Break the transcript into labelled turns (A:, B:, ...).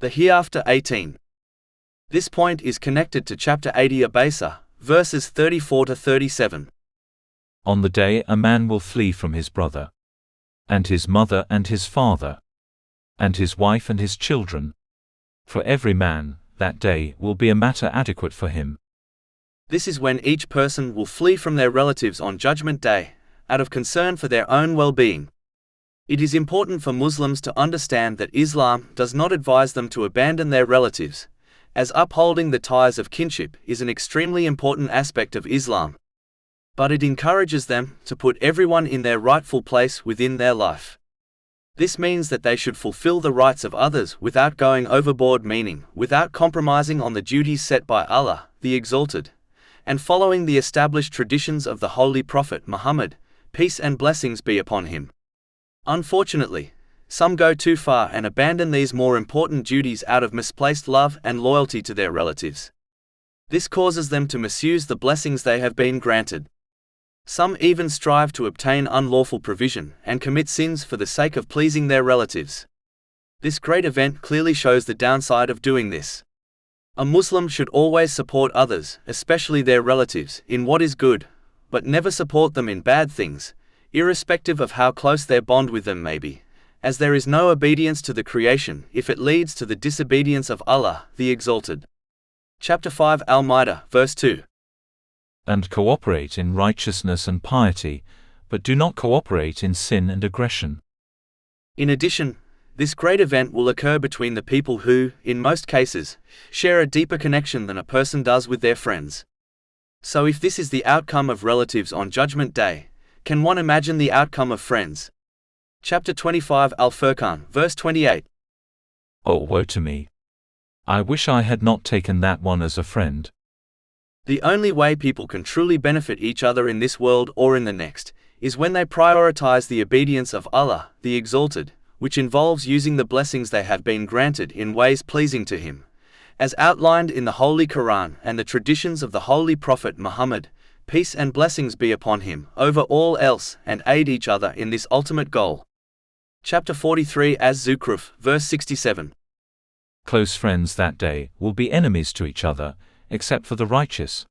A: The Hereafter 18. This point is connected to chapter 80 Abasa, verses 34 to 37.
B: On the day a man will flee from his brother, and his mother and his father, and his wife and his children. For every man, that day will be a matter adequate for him.
A: This is when each person will flee from their relatives on Judgment Day, out of concern for their own well-being. It is important for Muslims to understand that Islam does not advise them to abandon their relatives, as upholding the ties of kinship is an extremely important aspect of Islam. But it encourages them to put everyone in their rightful place within their life. This means that they should fulfill the rights of others without going overboard, meaning without compromising on the duties set by Allah, the Exalted, and following the established traditions of the Holy Prophet Muhammad, peace and blessings be upon him. Unfortunately, some go too far and abandon these more important duties out of misplaced love and loyalty to their relatives. This causes them to misuse the blessings they have been granted. Some even strive to obtain unlawful provision and commit sins for the sake of pleasing their relatives. This great event clearly shows the downside of doing this. A Muslim should always support others, especially their relatives, in what is good, but never support them in bad things, irrespective of how close their bond with them may be, as there is no obedience to the creation if it leads to the disobedience of Allah, the Exalted. Chapter 5 Al-Ma'idah, verse 2.
B: And cooperate in righteousness and piety, but do not cooperate in sin and aggression.
A: In addition, this great event will occur between the people who, in most cases, share a deeper connection than a person does with their friends. So if this is the outcome of relatives on Judgment Day, can one imagine the outcome of friends? Chapter 25 Al-Furqan, verse 28.
B: Oh, woe to me! I wish I had not taken that one as a friend.
A: The only way people can truly benefit each other in this world or in the next, is when they prioritize the obedience of Allah, the Exalted, which involves using the blessings they have been granted in ways pleasing to Him, as outlined in the Holy Quran and the traditions of the Holy Prophet Muhammad, peace and blessings be upon him, over all else, and aid each other in this ultimate goal. Chapter 43 Az-Zukhruf, verse 67.
B: Close friends that day will be enemies to each other, except for the righteous.